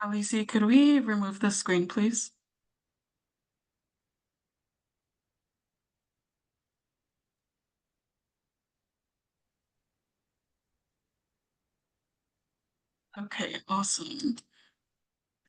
Alicia, could we remove the screen, please? Okay, awesome.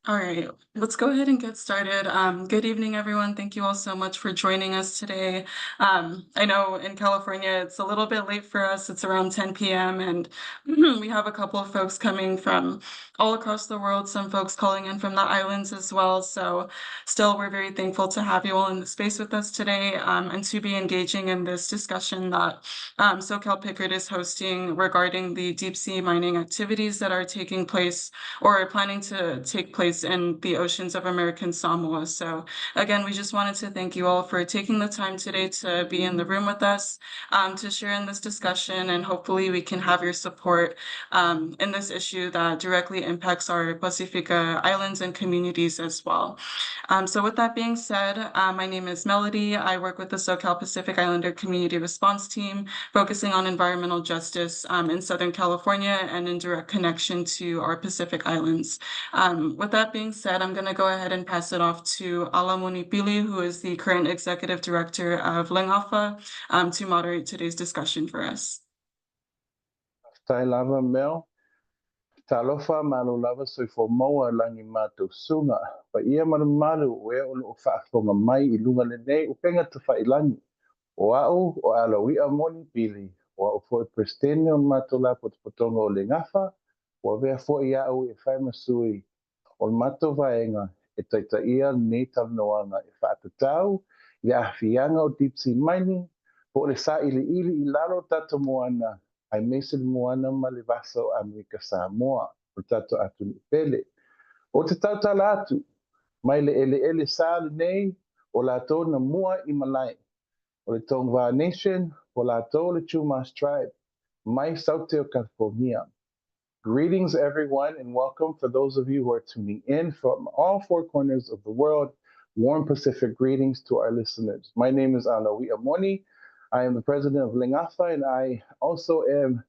All right, let's go ahead and get started. Good evening, everyone. Thank you all so much for joining us today. I know in California it's a little bit late for us. It's around 10 p.m. and we have a couple of folks coming from all across the world, some folks calling in from the islands as well. So still, we're very thankful to have you all in the space with us today and to be engaging in this discussion that SoCal Pickard is hosting regarding the deep sea mining activities that are taking place or are planning to take place in the oceans of American Samoa. So again, we just wanted to thank you all for taking the time today to be in the room with us, to share in this discussion, and hopefully we can have your support in this issue that directly impacts our Pacifica islands and communities as well. So with that being said, my name is Melody. I work with the SoCal Pacific Islander Community Response Team, focusing on environmental justice in Southern California and in direct connection to our Pacific Islands. With that being said, I'm going to go ahead and pass it off to Ala Monipili, who is the current Executive Director of Lingafa, to moderate today's discussion for us. Tai lava Mel, talofa malu lava soi fo moa langi mātou sunga. Pa ia malu ue o lo whaafonga mai I lunga le nei o penga te whailangi. O au o alawia moni pili, o au fo prestene o mātou la potonga o le ngafa, o vea fo ia au e whai masui o mātou vaenga e taita ia nei tamnoanga e whaatatau, I awhianga o deep sea mining, po le sa ili I lalo tato Moana, ai mese le Moana ma le vasa o Amerika Samoa, o tato atu ni pele. O te tautala atu, mai le ele sa le nei, o lato na mua I malai, o le Tongva Nation, o lato le Chumash Tribe, mai Sauteo California. Greetings, everyone, and welcome for those of you who are tuning in from all four corners of the world. Warm Pacific greetings to our listeners. My name is Alawia Moni. I am the president of Lingafa, and I also am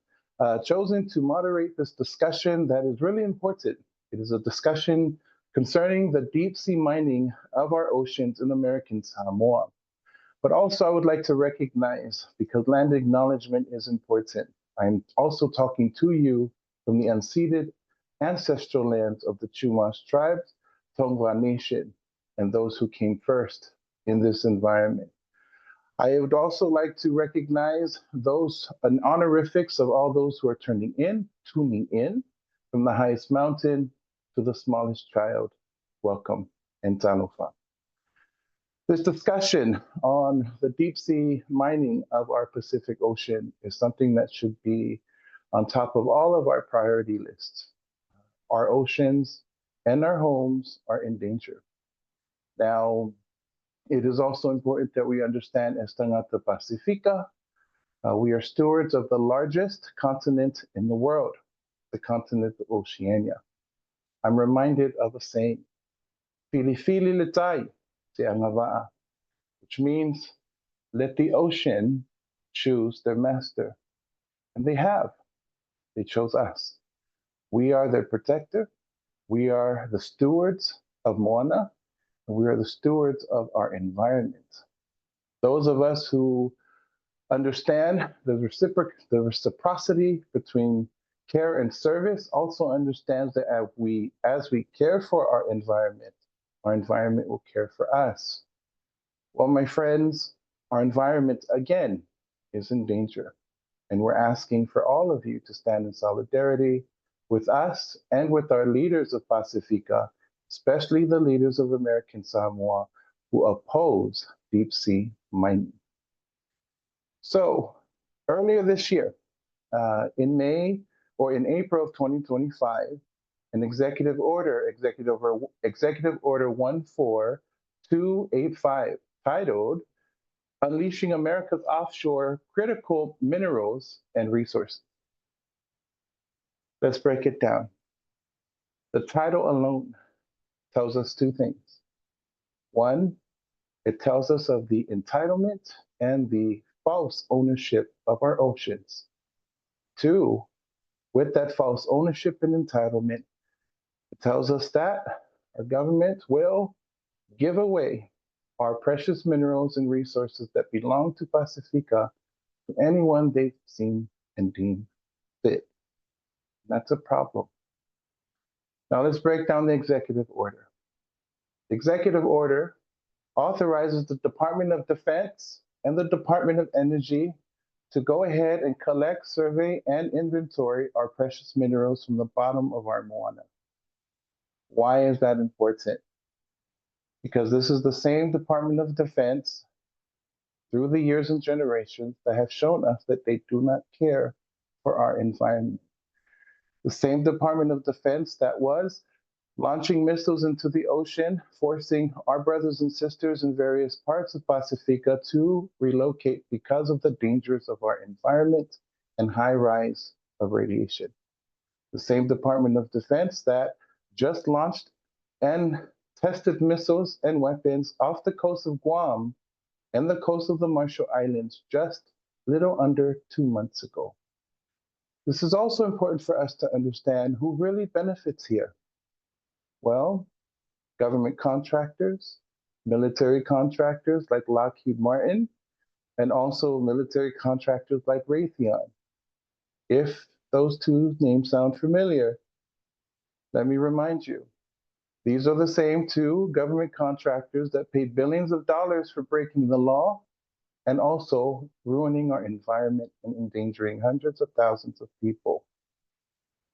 chosen to moderate this discussion that is really important. It is a discussion concerning the deep sea mining of our oceans in American Samoa. But also I would like to recognize, because land acknowledgement is important, I'm also talking to you from the unceded ancestral lands of the Chumash tribes, Tongva Nation, and those who came first in this environment. I would also like to recognize those honorifics of all those who are tuning in, from the highest mountain to the smallest child. Welcome, and talofa. This discussion on the deep sea mining of our Pacific Ocean is something that should be on top of all of our priority lists. Our oceans and our homes are in danger. Now, it is also important that we understand as Tangata Pacifica, we are stewards of the largest continent in the world, the continent of Oceania. I'm reminded of a saying, Fili fili letai te angava'a, which means let the ocean choose their master. And they have. They chose us. We are their protector. We are the stewards of Moana, and we are the stewards of our environment. Those of us who understand the reciprocity between care and service also understands that as we care for our environment will care for us. Well, my friends, our environment again is in danger. And we're asking for all of you to stand in solidarity with us and with our leaders of Pacifica, especially the leaders of American Samoa who oppose deep sea mining. So earlier this year, in April of 2025, an executive order 14285, titled Unleashing America's Offshore Critical Minerals and Resources. Let's break it down. The title alone tells us two things. One, it tells us of the entitlement and the false ownership of our oceans. Two, with that false ownership and entitlement, It tells us that our government will give away our precious minerals and resources that belong to Pacifica to anyone they've seen and deemed fit. That's a problem. Now let's break down the executive order. The executive order authorizes the Department of Defense and the Department of Energy to go ahead and collect, survey, and inventory our precious minerals from the bottom of our Moana. Why is that important? Because this is the same Department of Defense through the years and generations that have shown us that they do not care for our environment. The same Department of Defense that was launching missiles into the ocean, forcing our brothers and sisters in various parts of Pacifica to relocate because of the dangers of our environment and high rise of radiation. The same Department of Defense that just launched and tested missiles and weapons off the coast of Guam and the coast of the Marshall Islands just little under 2 months ago. This is also important for us to understand who really benefits here. Well, government contractors, military contractors like Lockheed Martin, and also military contractors like Raytheon. If those two names sound familiar, let me remind you, these are the same two government contractors that paid billions of dollars for breaking the law and also ruining our environment and endangering hundreds of thousands of people,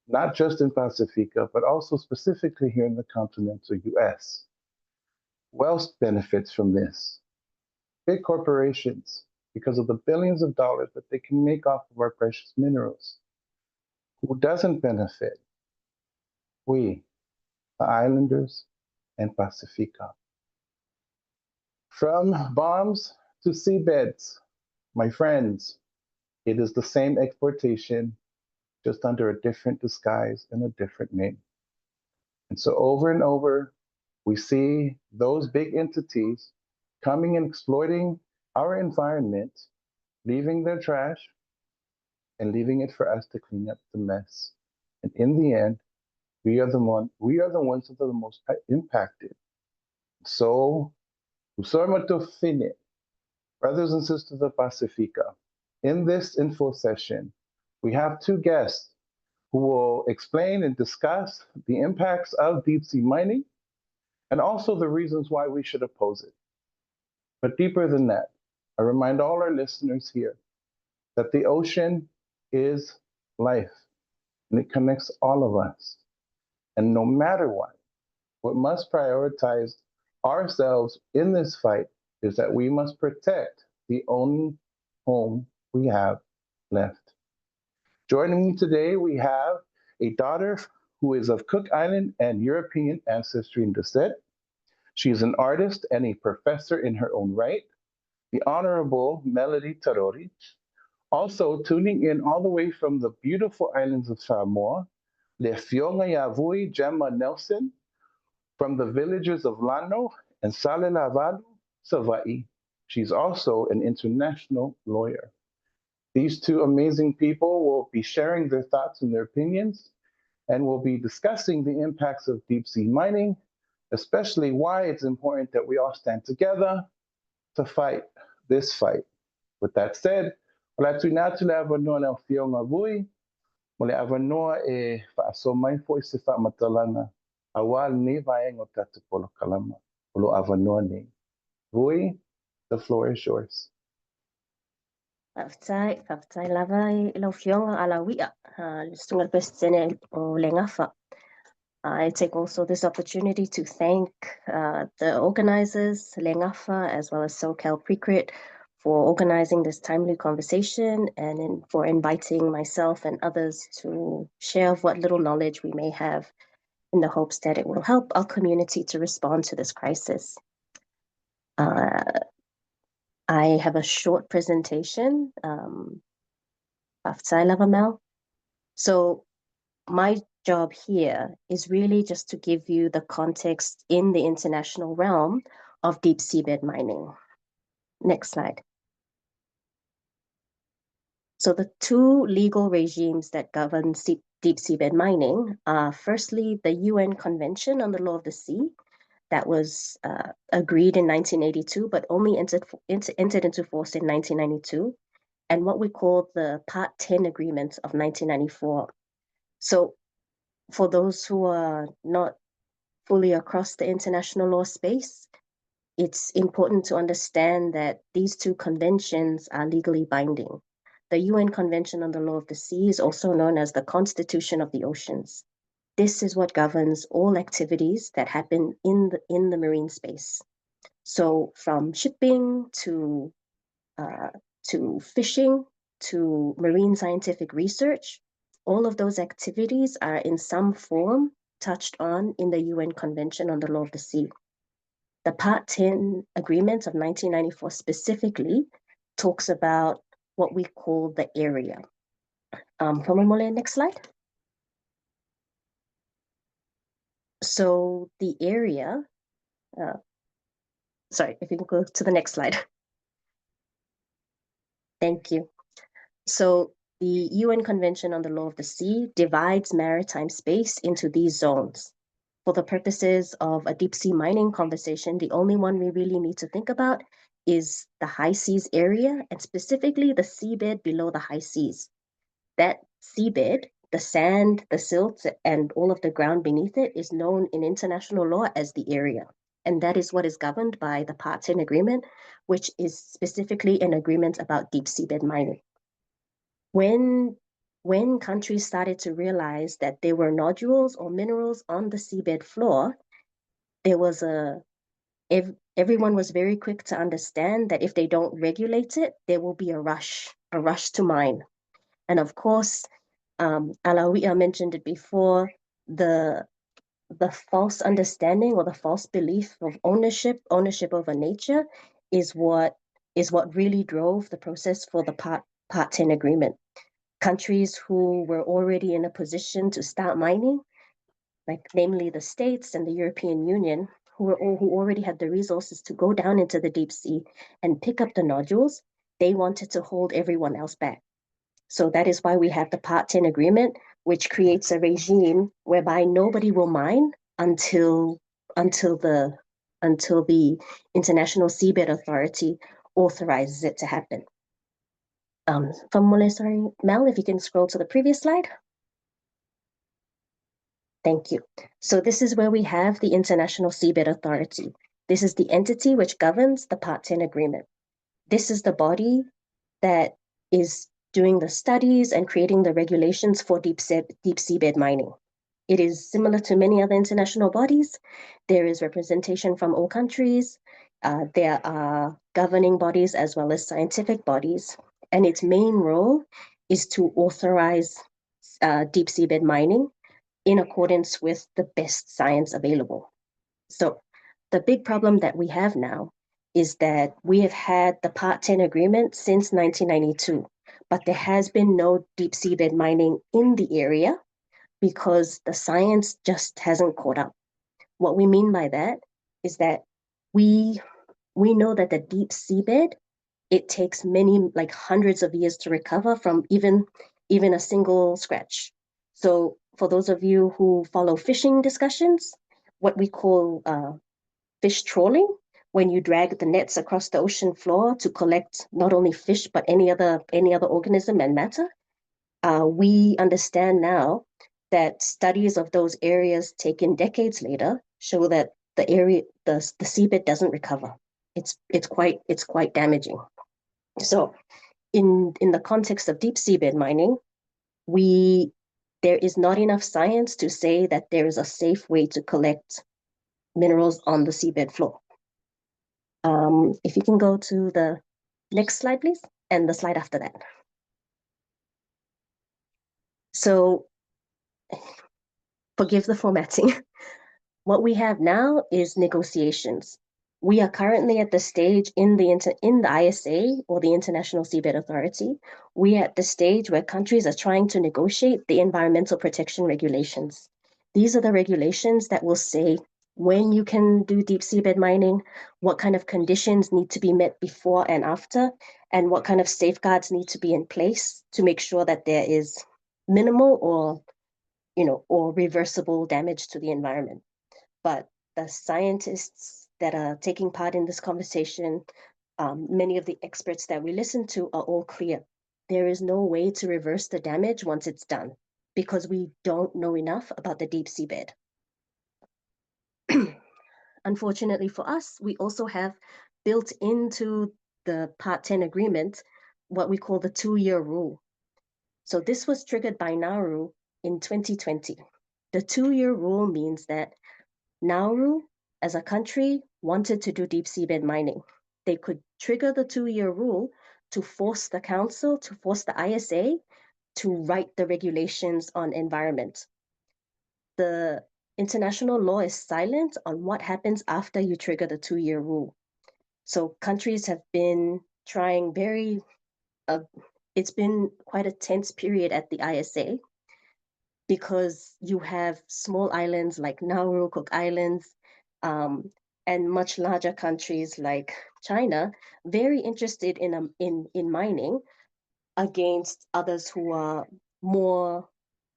not just in Pacifica, but also specifically here in the continental US. Wealth benefits from this. Big corporations, because of the billions of dollars that they can make off of our precious minerals. Who doesn't benefit? We, the islanders and Pacifica. From bombs to seabeds, my friends, it is the same exportation, just under a different disguise and a different name. And so over and over, we see those big entities coming and exploiting our environment, leaving their trash and leaving it for us to clean up the mess. And in the end, we are the ones that are the most impacted. So, fine, brothers and sisters of Pacifica, in this info session, we have two guests who will explain and discuss the impacts of deep sea mining and also the reasons why we should oppose it. But deeper than that, I remind all our listeners here that the ocean is life and it connects all of us. And no matter what must prioritize ourselves in this fight is that we must protect the only home we have left. Joining me today, we have a daughter who is of Cook Island and European ancestry and descent. She is an artist and a professor in her own right, the Honorable Melody Tarori. Also tuning in all the way from the beautiful islands of Samoa, Le Fionga Yavui Gemma Nelson, from the villages of Lano and Salelavalu, Savai. She's also an international lawyer. These two amazing people will be sharing their thoughts and their opinions, and we'll be discussing the impacts of deep sea mining, especially why it's important that we all stand together to fight this fight. With that said, wala tuinatula avanoa na fionga vui, mole avanoa e faasomai foi se faamatalaga, awal ni vaenga o tatupolo kalama, olo avanoa ni. Vui, the floor is yours. Whaftai lava I lau whionga ala wia, stunga pestene o lengafa. I take also this opportunity to thank the organizers, Lengafa, as well as SoCal Precrit, for organizing this timely conversation and for inviting myself and others to share what little knowledge we may have in the hopes that it will help our community to respond to this crisis. I have a short presentation, So my job here is really just to give you the context in the international realm of deep seabed mining. Next slide. So the two legal regimes that govern deep seabed mining are firstly the UN Convention on the Law of the Sea that was agreed in 1982, but only entered into force in 1992, and what we call the Part 10 Agreement of 1994. So for those who are not fully across the international law space, it's important to understand that these two conventions are legally binding. The UN Convention on the Law of the Sea is also known as the Constitution of the Oceans. This is what governs all activities that happen in the marine space. So from shipping to fishing to marine scientific research, all of those activities are in some form touched on in the UN Convention on the Law of the Sea. The Part 10 Agreement of 1994 specifically talks about what we call the area. Famamole, next slide. So the area, sorry, if you can go to the next slide. Thank you. So the UN Convention on the Law of the Sea divides maritime space into these zones. For the purposes of a deep sea mining conversation, the only one we really need to think about is the high seas area, and specifically the seabed below the high seas. That seabed, the sand, the silt, and all of the ground beneath it is known in international law as the area. And that is what is governed by the Part 10 Agreement, which is specifically an agreement about deep seabed mining. When countries started to realize that there were nodules or minerals on the seabed floor, there was everyone was very quick to understand that if they don't regulate it, there will be a rush to mine. And of course, Alawia mentioned it before, the false understanding or the false belief of ownership over nature is what really drove the process for the Part 10 Agreement. Countries who were already in a position to start mining, like namely the States and the European Union, who already had the resources to go down into the deep sea and pick up the nodules, they wanted to hold everyone else back. So that is why we have the Part 10 Agreement, which creates a regime whereby nobody will mine until the International Seabed Authority authorizes it to happen. Sorry, Mel, if you can scroll to the previous slide. Thank you. So this is where we have the International Seabed Authority. This is the entity which governs the Part 10 Agreement. This is the body that is doing the studies and creating the regulations for deep seabed mining. It is similar to many other international bodies. There is representation from all countries. There are governing bodies as well as scientific bodies. And its main role is to authorize deep seabed mining in accordance with the best science available. So the big problem that we have now is that we have had the Part 10 Agreement since 1992, but there has been no deep seabed mining in the area because the science just hasn't caught up. What we mean by that is that we know that the deep seabed, it takes many, like hundreds of years to recover from even a single scratch. So for those of you who follow fishing discussions, what we call fish trawling, when you drag the nets across the ocean floor to collect not only fish but any other organism and matter, we understand now that studies of those areas taken decades later show that the seabed doesn't recover. It's quite damaging. So in the context of deep seabed mining, there is not enough science to say that there is a safe way to collect minerals on the seabed floor. If you can go to the next slide, please, and the slide after that. So forgive the formatting. What we have now is negotiations. We are currently at the stage in the ISA, or the International Seabed Authority. We are at the stage where countries are trying to negotiate the environmental protection regulations. These are the regulations that will say when you can do deep seabed mining, what kind of conditions need to be met before and after, and what kind of safeguards need to be in place to make sure that there is minimal or or reversible damage to the environment. But the scientists that are taking part in this conversation, many of the experts that we listen to are all clear. There is no way to reverse the damage once it's done because we don't know enough about the deep sea bed. Unfortunately for us, we also have built into the Part 10 agreement what we call the 2-year rule. So this was triggered by Nauru in 2020. The 2-year rule means that Nauru, as a country, wanted to do deep seabed mining. They could trigger the 2-year rule to force the council, to force the ISA to write the regulations on environment. The international law is silent on what happens after you trigger the 2-year rule. So countries have been trying it's been quite a tense period at the ISA because you have small islands like Nauru, Cook Islands, and much larger countries like China, very interested in mining against others who are more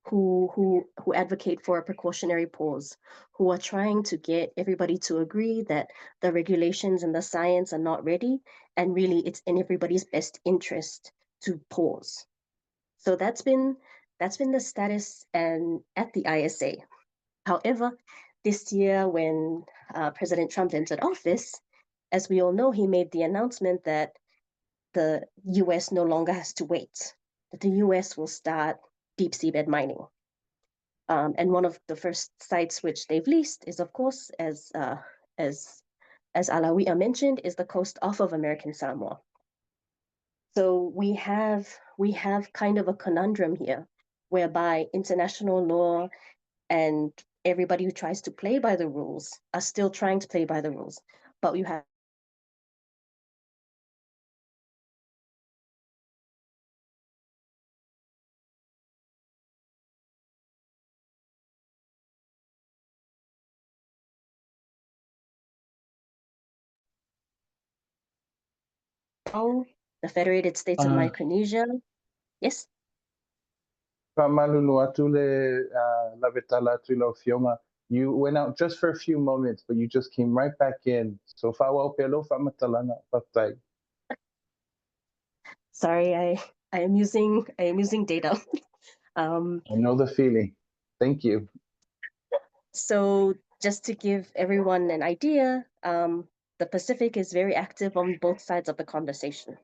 who advocate for a precautionary pause, who are trying to get everybody to agree that the regulations and the science are not ready, and really it's in everybody's best interest to pause. So that's been the status and at the ISA. However, this year when President Trump entered office, as we all know, he made the announcement that the US no longer has to wait, that the US will start deep seabed mining. And one of the first sites which they've leased is, of course, as Alawia mentioned, is the coast off of American Samoa. So we have kind of a conundrum here, whereby international law and everybody who tries to play by the rules are still trying to play by the rules. But you have the Federated States of Micronesia. Yes. Pamalulu atu le lavetala atu ilo fionga. You went out just for a few moments, but you just came right back in. So fawa pelo fa matalana patay. Sorry, I am using data. I know the feeling. Thank you. So just to give everyone an idea, the Pacific is very active on both sides of the conversation.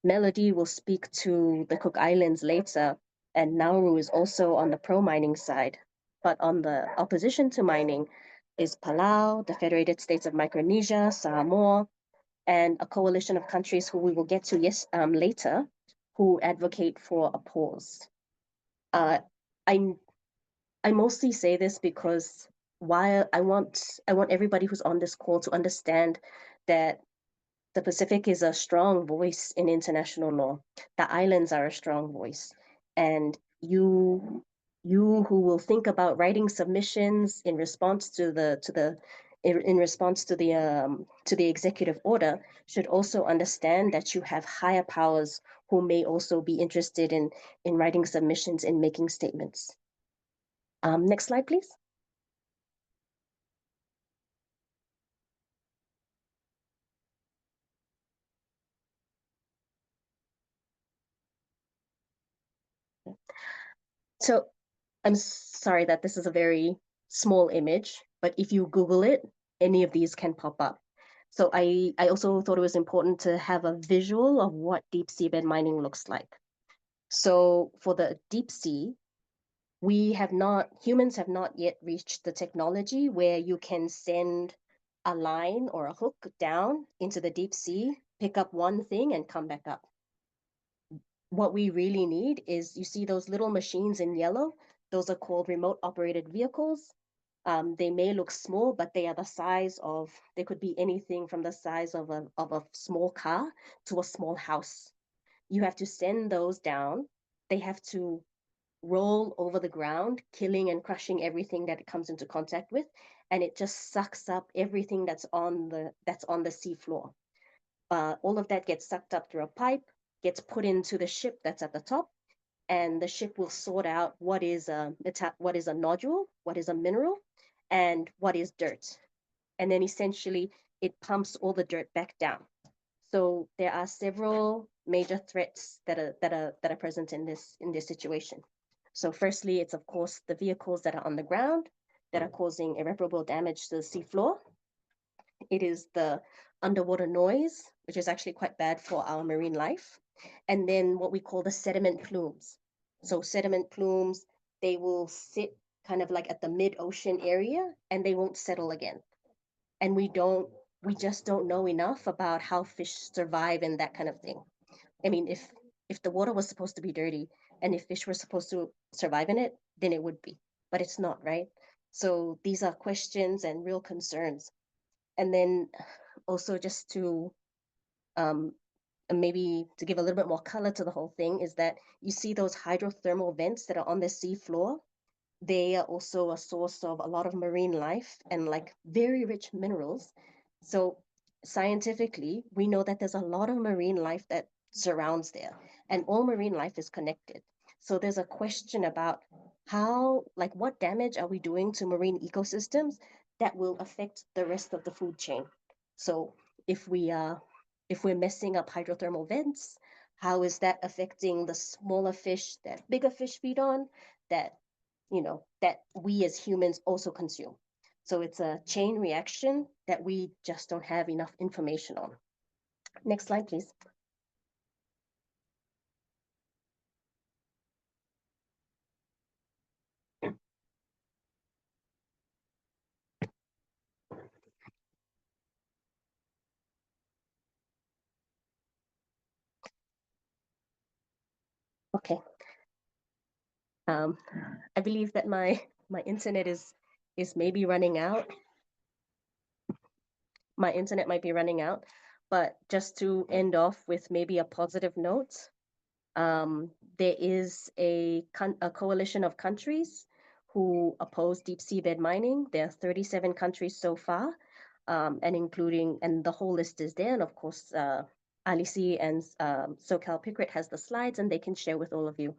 Melody will speak to the Cook Islands later, and Nauru is also on the pro-mining side. But on the opposition to mining is Palau, the Federated States of Micronesia, Samoa, and a coalition of countries who we will get to later, who advocate for a pause. I mostly say this because while I want everybody who's on this call to understand that the Pacific is a strong voice in international law. The islands are a strong voice, and you who will think about writing submissions in response to the executive order should also understand that you have higher powers who may also be interested in writing submissions and making statements. Next slide, please. So I'm sorry that this is a very small image, but if you Google it, any of these can pop up. So I also thought it was important to have a visual of what deep seabed mining looks like. So for the deep sea, humans have not yet reached the technology where you can send a line or a hook down into the deep sea, pick up one thing and come back up. What we really need is, you see those little machines in yellow? Those are called remote operated vehicles. They may look small, but they are the size of, they could be anything from the size of a small car to a small house. You have to send those down. They have to roll over the ground, killing and crushing everything that it comes into contact with, and it just sucks up everything that's on the seafloor. All of that gets sucked up through a pipe, gets put into the ship that's at the top, and the ship will sort out what is a nodule, what is a mineral, and what is dirt. And then essentially it pumps all the dirt back down. So there are several major threats that are present in this situation. So firstly, it's of course the vehicles that are on the ground that are causing irreparable damage to the seafloor. It is the underwater noise, which is actually quite bad for our marine life. And then what we call the sediment plumes. So sediment plumes, they will sit kind of like at the mid-ocean area and they won't settle again. And we just don't know enough about how fish survive in that kind of thing. I mean, if the water was supposed to be dirty and if fish were supposed to survive in it, then it would be. But it's not, right? So these are questions and real concerns. And then also just to um, maybe to give a little bit more color to the whole thing is that you see those hydrothermal vents that are on the sea floor. They are also a source of a lot of marine life and like very rich minerals. So scientifically, we know that there's a lot of marine life that surrounds there, and all marine life is connected. So there's a question about how, like, what damage are we doing to marine ecosystems that will affect the rest of the food chain? So if we if we're messing up hydrothermal vents, how is that affecting the smaller fish that bigger fish feed on? That that we as humans also consume. So it's a chain reaction that we just don't have enough information on. Next slide, please. Okay. I believe that my internet is maybe running out. My internet might be running out, but just to end off with maybe a positive note, there is a coalition of countries who oppose deep seabed mining. There are 37 countries so far, and the whole list is there. And of course, Alice and SoCal Pickret has the slides and they can share with all of you.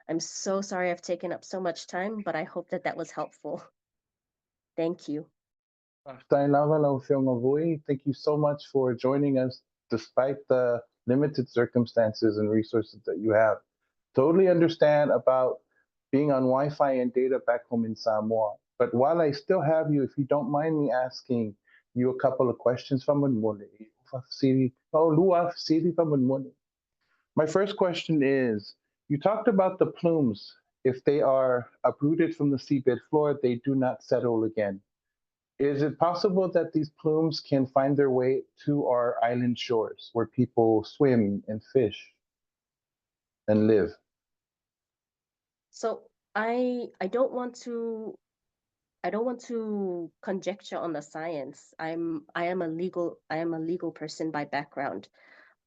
I'm so sorry I've taken up so much time, but I hope that was helpful. Thank you. Thank you so much for joining us despite the limited circumstances and resources that you have. Totally understand about being on Wi-Fi and data back home in Samoa. But while I still have you, if you don't mind me asking you a couple of questions from my first question is, you talked about the plumes. If they are uprooted from the seabed floor, they do not settle again. Is it possible that these plumes can find their way to our island shores where people swim and fish and live? So I don't want to conjecture on the science. I am a legal person by background,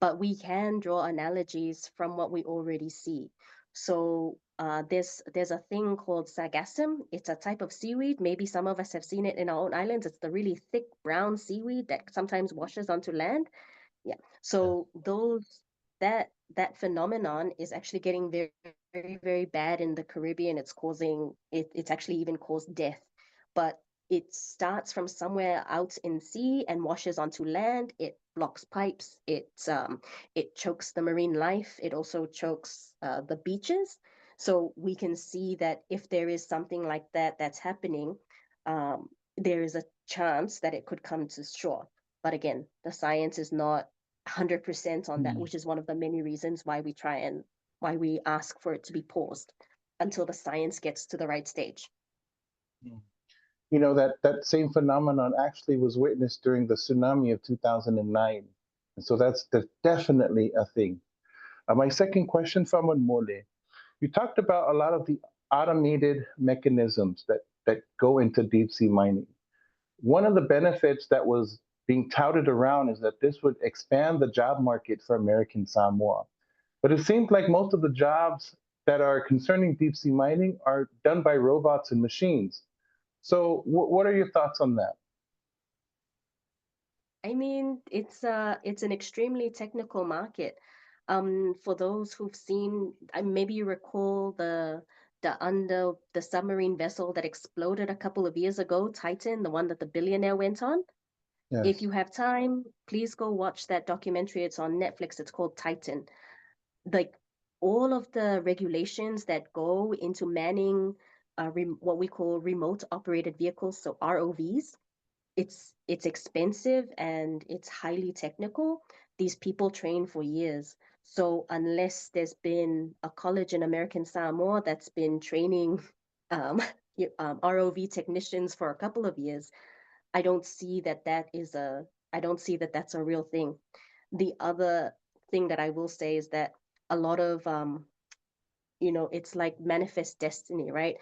but we can draw analogies from what we already see. So there's a thing called sargassum. It's a type of seaweed. Maybe some of us have seen it in our own islands. It's the really thick brown seaweed that sometimes washes onto land. Yeah. So that phenomenon is actually getting very, very, very bad in the Caribbean. It's actually even caused death. But it starts from somewhere out in sea and washes onto land. It blocks pipes. It chokes the marine life. It also chokes the beaches. So we can see that if there is something like that that's happening, there is a chance that it could come to shore. But again, the science is not 100% on that, which is one of the many reasons why we ask for it to be paused until the science gets to the right stage. You know, that same phenomenon actually was witnessed during the tsunami of 2009. And so that's definitely a thing. My second question from Mole, you talked about a lot of the automated mechanisms that go into deep sea mining. One of the benefits that was being touted around is that this would expand the job market for American Samoa. But it seems like most of the jobs that are concerning deep sea mining are done by robots and machines. So what are your thoughts on that? I mean, it's an extremely technical market. For those who've seen, maybe you recall the submarine vessel that exploded a couple of years ago, Titan, the one that the billionaire went on. Yes. If you have time, please go watch that documentary. It's on Netflix. It's called Titan. Like all of the regulations that go into manning what we call remote operated vehicles, so ROVs, it's expensive and it's highly technical. These people train for years. So unless there's been a college in American Samoa that's been training um, ROV technicians for a couple of years, I don't see that I don't see that that's a real thing. The other thing that I will say is that a lot of it's like manifest destiny, right?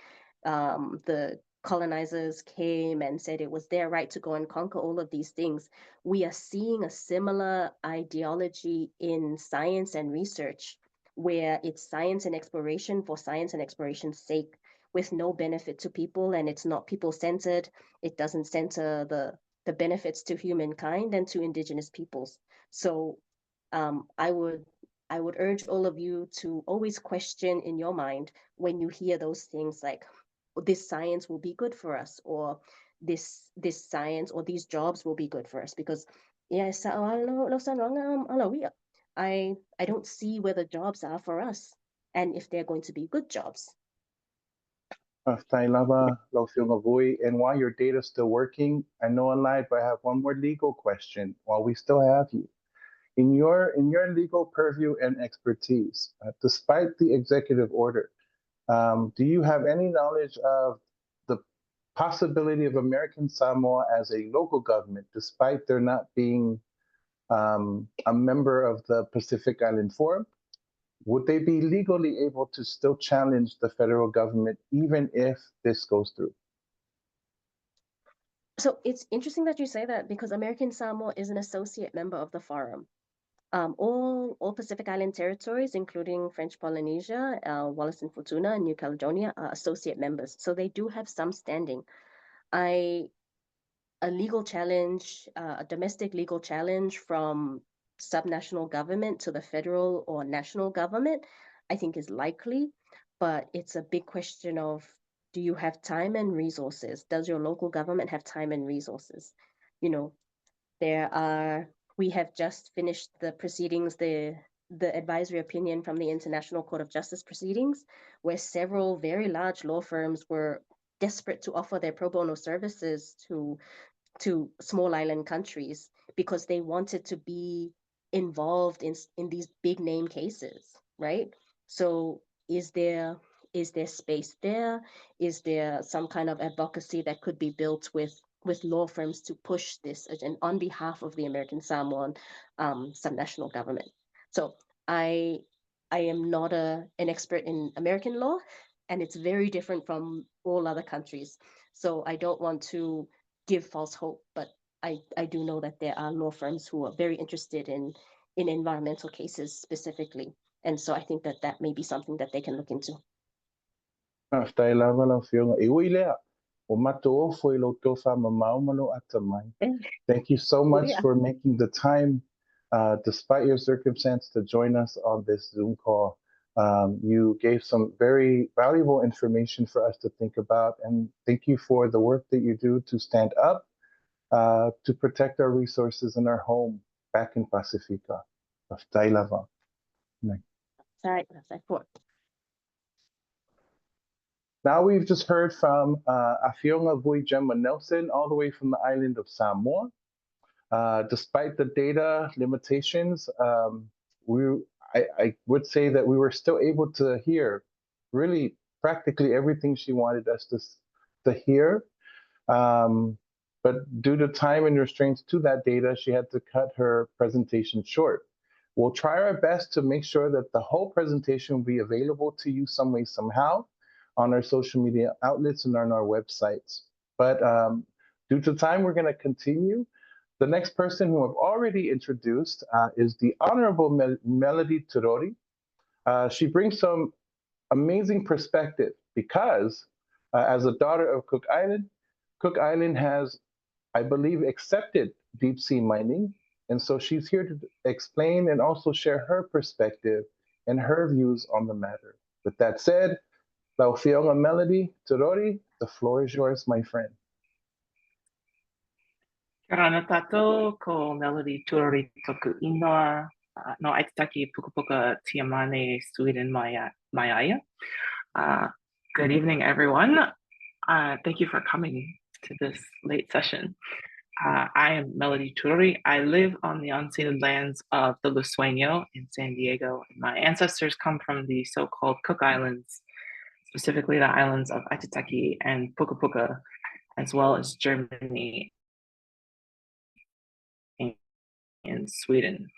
The colonizers came and said it was their right to go and conquer all of these things. We are seeing a similar ideology in science and research, where it's science and exploration for science and exploration's sake, with no benefit to people, and it's not people centered. It doesn't center the benefits to humankind and to indigenous peoples. So I would urge all of you to always question in your mind when you hear those things like this science will be good for us, or this science or these jobs will be good for us, because yes, I don't see where the jobs are for us and if they're going to be good jobs. Tailava, Lausiongavui, and while your data's still working, I know I'm live, but I have one more legal question while we still have you. In your legal purview and expertise, despite the executive order, do you have any knowledge of the possibility of American Samoa as a local government, despite there not being a member of the Pacific Island Forum? Would they be legally able to still challenge the federal government even if this goes through? So it's interesting that you say that, because American Samoa is an associate member of the forum. All Pacific Island territories, including French Polynesia, Wallis and Futuna, and New Caledonia, are associate members. So they do have some standing. A legal challenge, a domestic legal challenge from subnational government to the federal or national government, I think is likely, but it's a big question of, do you have time and resources? Does your local government have time and resources? You know, we have just finished the proceedings, the advisory opinion from the International Court of Justice proceedings, where several very large law firms were desperate to offer their pro bono services to small island countries because they wanted to be involved in these big name cases, right? So is there space there? Is there some kind of advocacy that could be built with law firms to push this and on behalf of the American Samoan subnational government? So I I am not an expert in American law, and it's very different from all other countries. So I don't want to give false hope, but I do know that there are law firms who are very interested in environmental cases specifically. And so I think that that may be something that they can look into. Thank you so Oh, much yeah. for making the time, despite your circumstance, to join us on this Zoom call. You gave some very valuable information for us to think about, and thank you for the work that you do to stand up to protect our resources and our home back in Pacifica of Tailava. Sorry. Now we've just heard from Afionga Vui Gemma Nelson, all the way from the island of Samoa. Despite the data limitations, I would say that we were still able to hear really practically everything she wanted us to hear. But due to time and restraints to that data, she had to cut her presentation short. We'll try our best to make sure that the whole presentation will be available to you some way, somehow, on our social media outlets and on our websites. But due to time, we're going to continue. The next person who I've already introduced is the Honorable Melody Turori. She brings some amazing perspective because as a daughter of Cook Island has, I believe, accepted deep sea mining. And so she's here to explain and also share her perspective and her views on the matter. With that said, Laufionga Melody, Torori, the floor is yours, my friend. Kia ora tātou, ko Melody Turori toku inoa no Aitutaki Pukapuka Tiamane, Sweden, Maya. Good evening, everyone. Thank you for coming to this late session. I am Melody Turori. I live on the unceded lands of the Lusueño in San Diego. My ancestors come from the so-called Cook Islands, specifically the islands of Aitutaki and Pukapuka, as well as Germany and in Sweden.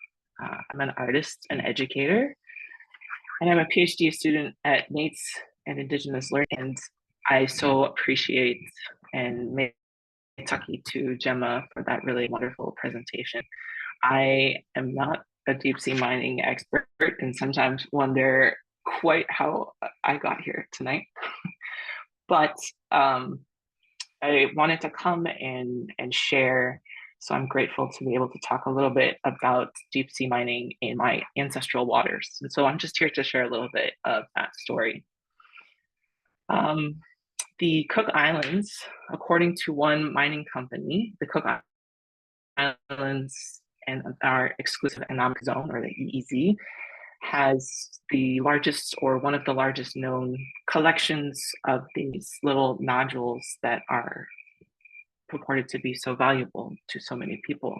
I'm an artist and educator, and I'm a PhD student at NAITS and Indigenous Learning, and I so appreciate and make Tucky to Gemma for that really wonderful presentation. I am not a deep sea mining expert and sometimes wonder quite how I got here tonight, but I wanted to come and share. So I'm grateful to be able to talk a little bit about deep sea mining in my ancestral waters. And so I'm just here to share a little bit of that story. The Cook Islands, according to one mining company, the Cook Islands and our exclusive economic zone, or the EEZ, has the largest or one of the largest known collections of these little nodules that are purported to be so valuable to so many people.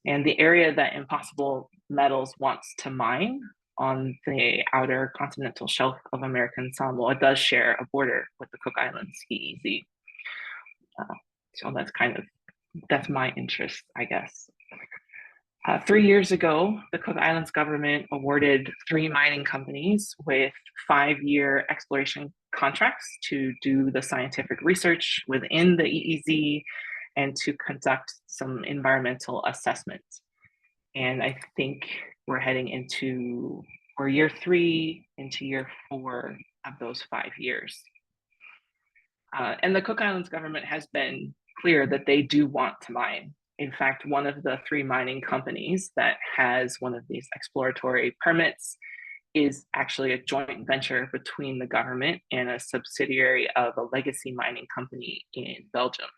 And the area that Impossible Metals wants to mine on the outer continental shelf of American Samoa does share a border with the Cook Islands EEZ. So that's my interest, I guess. 3 years ago, the Cook Islands government awarded 3 mining companies with 5-year exploration contracts to do the scientific research within the EEZ and to conduct some environmental assessments. And I think we're heading into year 3 into year 4 of those 5 years. And the Cook Islands government has been clear that they do want to mine. In fact, one of the 3 mining companies that has one of these exploratory permits is actually a joint venture between the government and a subsidiary of a legacy mining company in Belgium.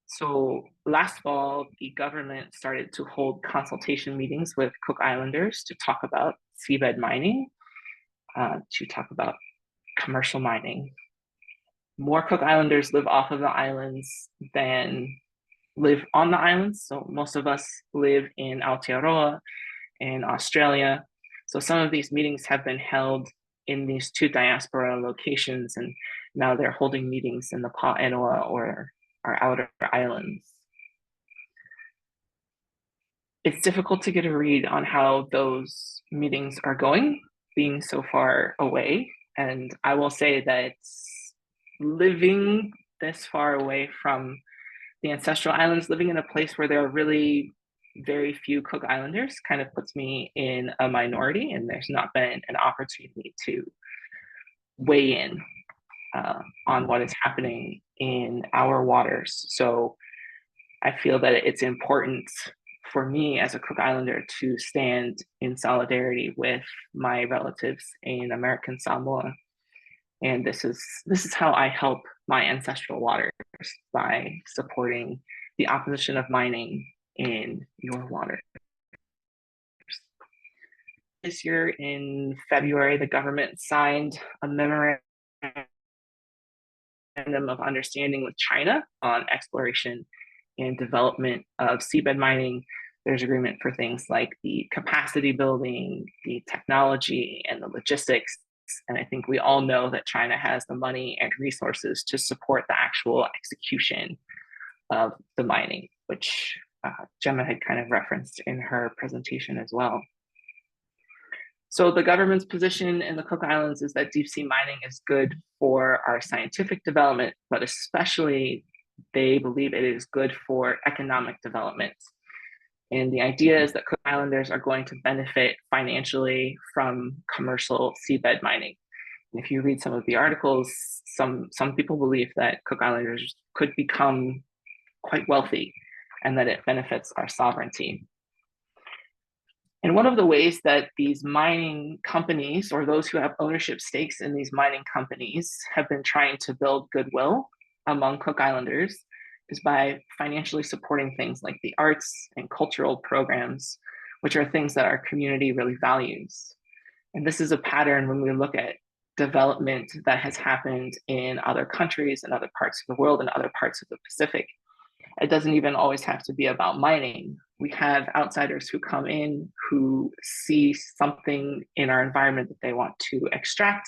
So last fall, the government started to hold consultation meetings with Cook Islanders to talk about seabed mining, to talk about commercial mining. More Cook Islanders live off of the islands than live on the islands. So most of us live in Aotearoa in Australia. So some of these meetings have been held in these 2 diaspora locations, and now they're holding meetings in the Pa'enoa or our outer islands. It's difficult to get a read on how those meetings are going, being so far away. And I will say that living this far away from the ancestral islands, living in a place where there are really very few Cook Islanders kind of puts me in a minority, and there's not been an opportunity to weigh in on what is happening in our waters. So I feel that it's important for me as a Cook Islander to stand in solidarity with my relatives in American Samoa. And this is how I help my ancestral waters, by supporting the opposition of mining in your water. This year in February, the government signed a memorandum of understanding with China on exploration and development of seabed mining. There's agreement for things like the capacity building, the technology, and the logistics. And I think we all know that China has the money and resources to support the actual execution of the mining, which Gemma had kind of referenced in her presentation as well. So the government's position in the Cook Islands is that deep sea mining is good for our scientific development, but especially they believe it is good for economic development. And the idea is that Cook Islanders are going to benefit financially from commercial seabed mining. And if you read some of the articles, some people believe that Cook Islanders could become quite wealthy and that it benefits our sovereignty. And one of the ways that these mining companies, or those who have ownership stakes in these mining companies, have been trying to build goodwill among Cook Islanders is by financially supporting things like the arts and cultural programs, which are things that our community really values. And this is a pattern when we look at development that has happened in other countries and other parts of the world and other parts of the Pacific. It doesn't even always have to be about mining. We have outsiders who come in who see something in our environment that they want to extract,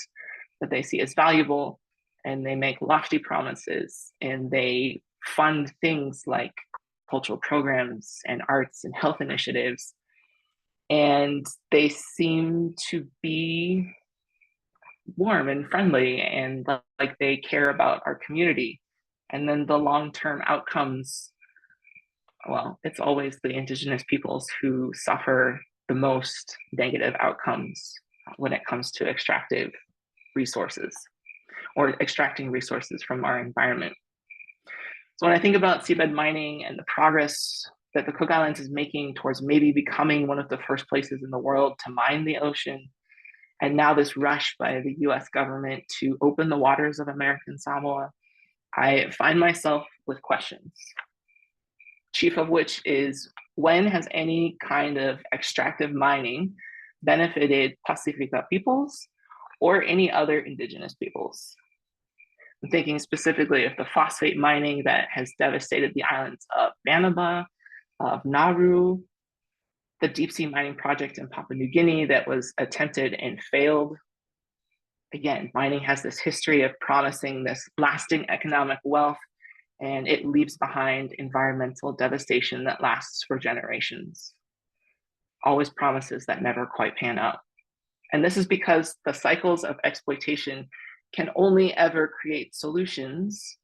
that they see as valuable, and they make lofty promises, and they fund things like cultural programs and arts and health initiatives. And they seem to be warm and friendly and like they care about our community. And then the long-term outcomes, well, it's always the indigenous peoples who suffer the most negative outcomes when it comes to extractive resources or extracting resources from our environment. So when I think about seabed mining and the progress that the Cook Islands is making towards maybe becoming one of the first places in the world to mine the ocean, and now this rush by the US government to open the waters of American Samoa, I find myself with questions. Chief of which is, when has any kind of extractive mining benefited Pacifica peoples or any other indigenous peoples? I'm thinking specifically of the phosphate mining that has devastated the islands of Banaba, of Nauru, the deep sea mining project in Papua New Guinea that was attempted and failed. Again, mining has this history of promising this lasting economic wealth, and it leaves behind environmental devastation that lasts for generations. Always promises that never quite pan out. And this is because the cycles of exploitation can only ever create solutions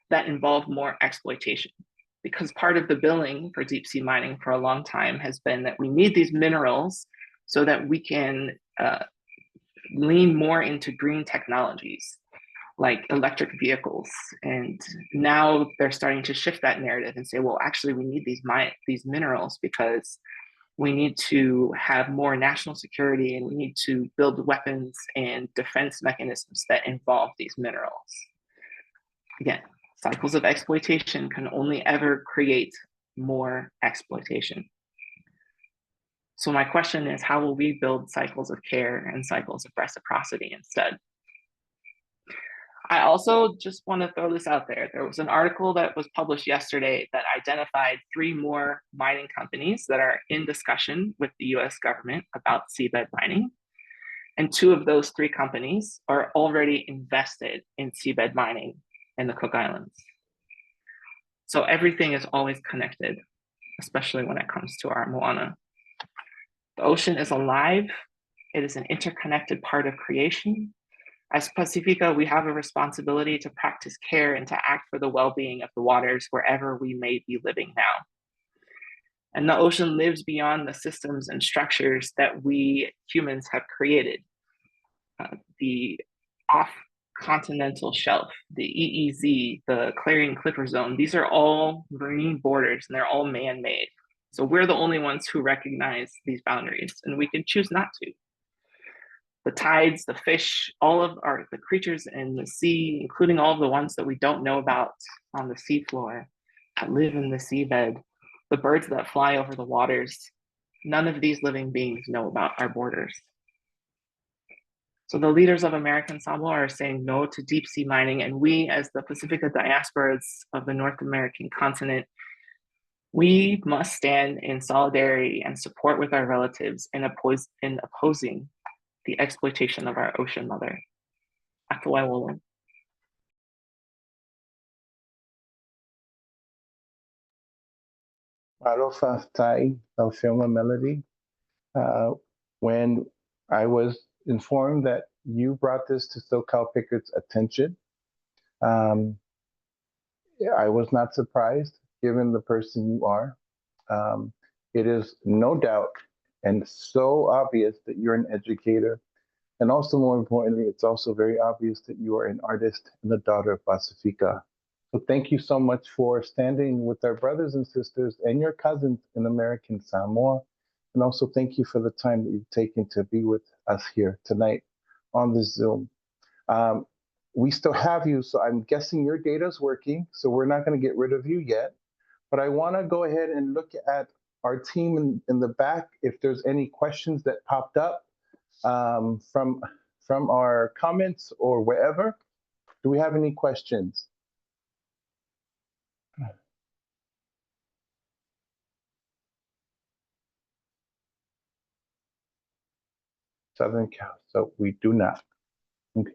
that involve more exploitation. Because part of the billing for deep sea mining for a long time has been that we need these minerals so that we can lean more into green technologies like electric vehicles. And now they're starting to shift that narrative and say, well, actually we need these minerals because we need to have more national security and we need to build weapons and defense mechanisms that involve these minerals. Again, cycles of exploitation can only ever create more exploitation. So my question is, how will we build cycles of care and cycles of reciprocity instead? I also just want to throw this out there. There was an article that was published yesterday that identified 3 more mining companies that are in discussion with the US government about seabed mining. And 2 of those 3 companies are already invested in seabed mining in the Cook Islands. So everything is always connected, especially when it comes to our Moana. The ocean is alive. It is an interconnected part of creation. As Pacifica, we have a responsibility to practice care and to act for the well-being of the waters wherever we may be living now. And the ocean lives beyond the systems and structures that we humans have created. The off-continental shelf, the EEZ, the Clarion Clipper Zone, these are all marine borders and they're all man-made. So we're the only ones who recognize these boundaries, and we can choose not to. The tides, the fish, all of the creatures in the sea, including all of the ones that we don't know about on the seafloor, that live in the seabed, the birds that fly over the waters, none of these living beings know about our borders. So the leaders of American Samoa are saying no to deep sea mining, and we, as the Pacifica diasporas of the North American continent, we must stand in solidarity and support with our relatives in opposing the exploitation of our ocean mother. Akawaiwola. Alofa Tai, Alfilma Melody. When I was informed that you brought this to SoCal Pickard's attention, I was not surprised given the person you are. It is no doubt and so obvious that you're an educator. And also, more importantly, it's also very obvious that you are an artist and the daughter of Pacifica. So thank you so much for standing with our brothers and sisters and your cousins in American Samoa. And also thank you for the time that you've taken to be with us here tonight on this Zoom. We still have you, so I'm guessing your data is working, so we're not going to get rid of you yet. But I want to go ahead and look at our team in the back if there's any questions that popped up from our comments or wherever. Do we have any questions? Southern Cal, so we do not. Okay.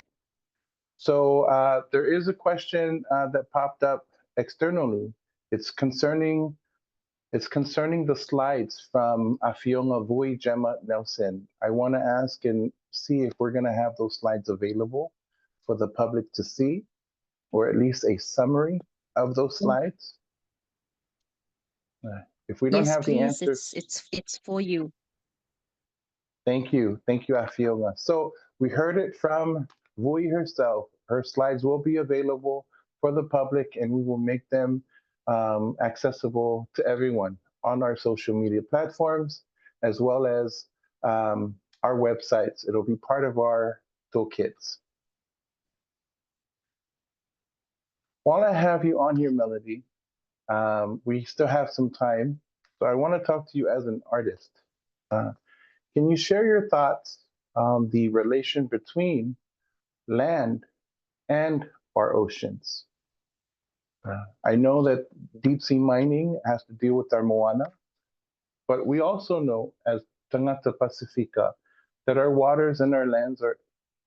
So there is a question that popped up externally. It's concerning the slides from Afionga Vui Gemma Nelson. I want to ask and see if we're going to have those slides available for the public to see, or at least a summary of those slides. If we don't Yes, have the please. answers, It's for you. thank you, Afionga. So we heard it from Vui herself. Her slides will be available for the public, and we will make them accessible to everyone on our social media platforms, as well as our websites. It'll be part of our toolkits. While I have you on here, Melody, we still have some time, so I want to talk to you as an artist. Can you share your thoughts on the relation between land and our oceans? I know that deep sea mining has to deal with our Moana, but we also know as Tangata Pacifica that our waters and our lands are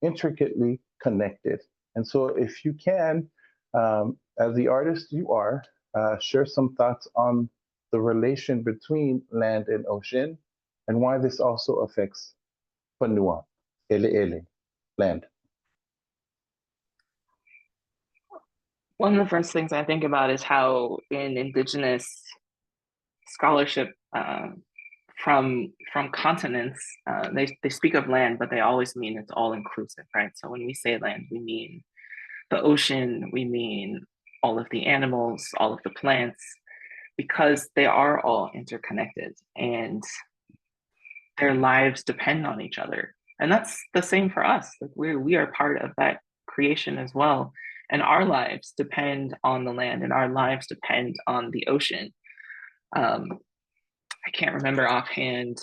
intricately connected. And so if you can, as the artist you are, share some thoughts on the relation between land and ocean and why this also affects Panua, Ele, land. One of the first things I think about is how in Indigenous scholarship from continents, they speak of land, but they always mean it's all inclusive, right? So when we say land, we mean the ocean, we mean all of the animals, all of the plants, because they are all interconnected and their lives depend on each other. And that's the same for us. Like we are part of that creation as well. And our lives depend on the land and our lives depend on the ocean. I can't remember offhand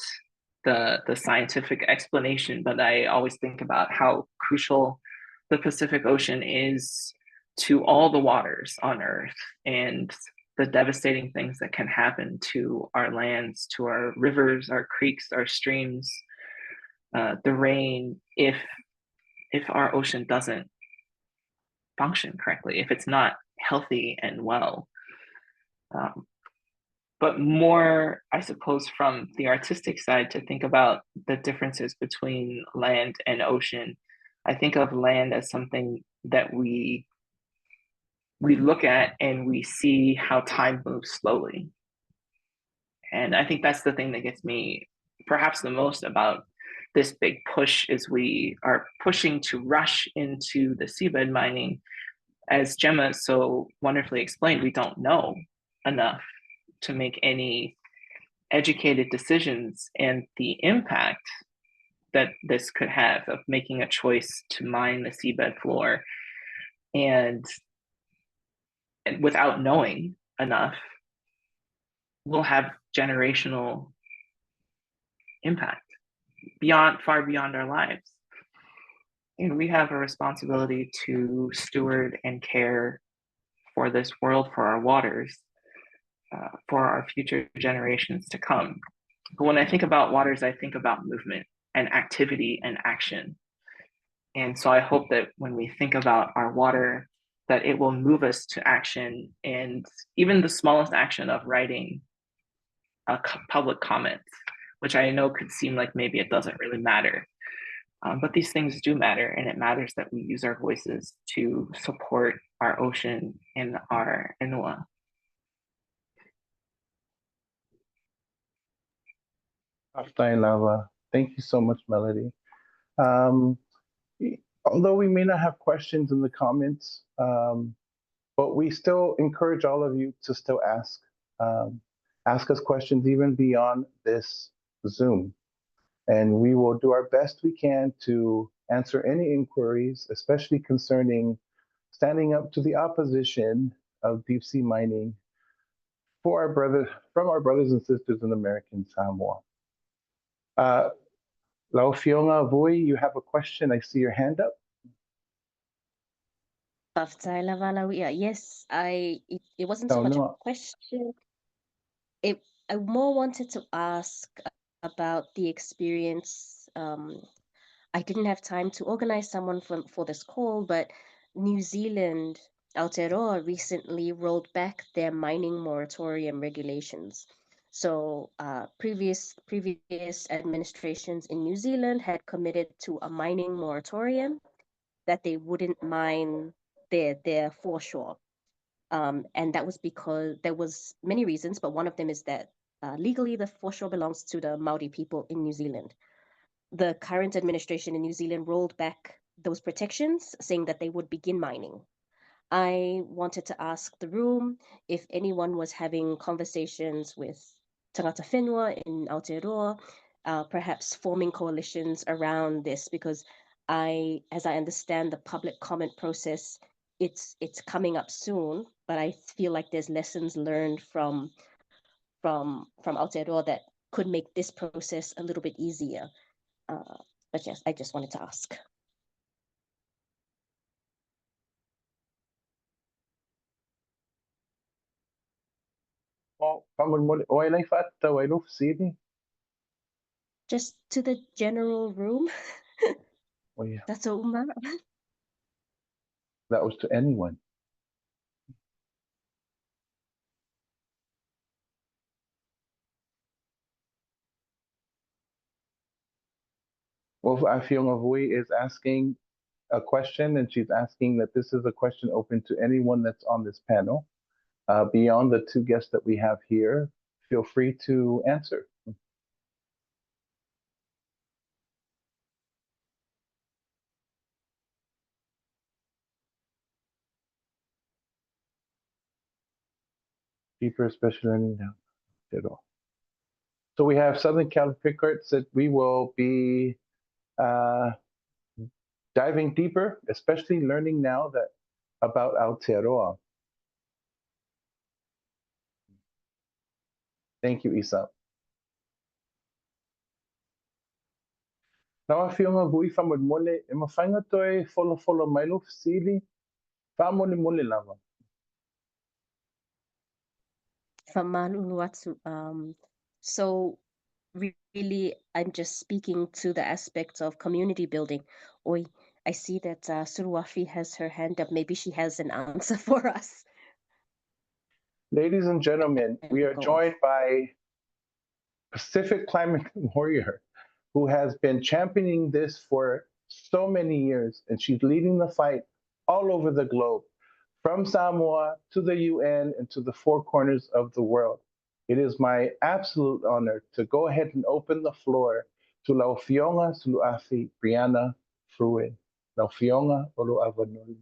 the scientific explanation, but I always think about how crucial the Pacific Ocean is to all the waters on Earth and the devastating things that can happen to our lands, to our rivers, our creeks, our streams, the rain, if our ocean doesn't function correctly, if it's not healthy and well. But more, I suppose, from the artistic side, to think about the differences between land and ocean. I think of land as something that we look at and we see how time moves slowly. And I think that's the thing that gets me perhaps the most about this big push, is we are pushing to rush into the seabed mining. As Gemma so wonderfully explained, we don't know enough to make any educated decisions, and the impact that this could have of making a choice to mine the seabed floor and without knowing enough will have generational impact far beyond our lives. And we have a responsibility to steward and care for this world, for our waters, for our future generations to come. But when I think about waters, I think about movement and activity and action. And so I hope that when we think about our water, that it will move us to action, and even the smallest action of writing a public comment, which I know could seem like maybe it doesn't really matter. But these things do matter, and it matters that we use our voices to support our ocean and our inua. Lava. Thank you so much, Melody. Although we may not have questions in the comments, But we still encourage all of you to still ask us questions even beyond this Zoom. And we will do our best we can to answer any inquiries, especially concerning standing up to the opposition of deep sea mining from our brothers and sisters in American Samoa. Laofionga Vui, you have a question. I see your hand up. Yes, it wasn't so No, much a no. question. I more wanted to ask about the experience. I didn't have time to organize someone for this call, but New Zealand, Aotearoa, recently rolled back their mining moratorium regulations. So previous administrations in New Zealand had committed to a mining moratorium that they wouldn't mine their foreshore. And that was because there was many reasons, but one of them is that legally the foreshore belongs to the Maori people in New Zealand. The current administration in New Zealand rolled back those protections, saying that they would begin mining. I wanted to ask the room if anyone was having conversations with Tangata Whenua in Aotearoa, perhaps forming coalitions around this, because as I understand the public comment process, it's coming up soon, but I feel like there's lessons learned from Aotearoa that could make this process a little bit easier. But yes, I just wanted to ask. Just to the general room. Oh, yeah. That's all, Uma. That was to anyone. Well, Afionga Vui is asking a question, and she's asking that this is a question open to anyone that's on this panel. Beyond the two guests that we have here, feel free to answer. Deeper special learning now. So we have Southern Cal Pickards that we will be diving deeper, especially learning now that about Aotearoa. Thank you, Isa. Now I feel nga vui fa mole e mawhainga toi folo mailo sili fa mole lava. So really, I'm just speaking to the aspect of community building. Oi, I see that Suruafi has her hand up. Maybe she has an answer for us. Ladies and gentlemen, we are joined by Pacific Climate Warrior, who has been championing this for so many years, and she's leading the fight all over the globe, from Samoa to the UN and to the four corners of the world. It is my absolute honor to go ahead and open the floor to Laofionga Suluafi Brianna Fruin. Laofionga Oluavanoli.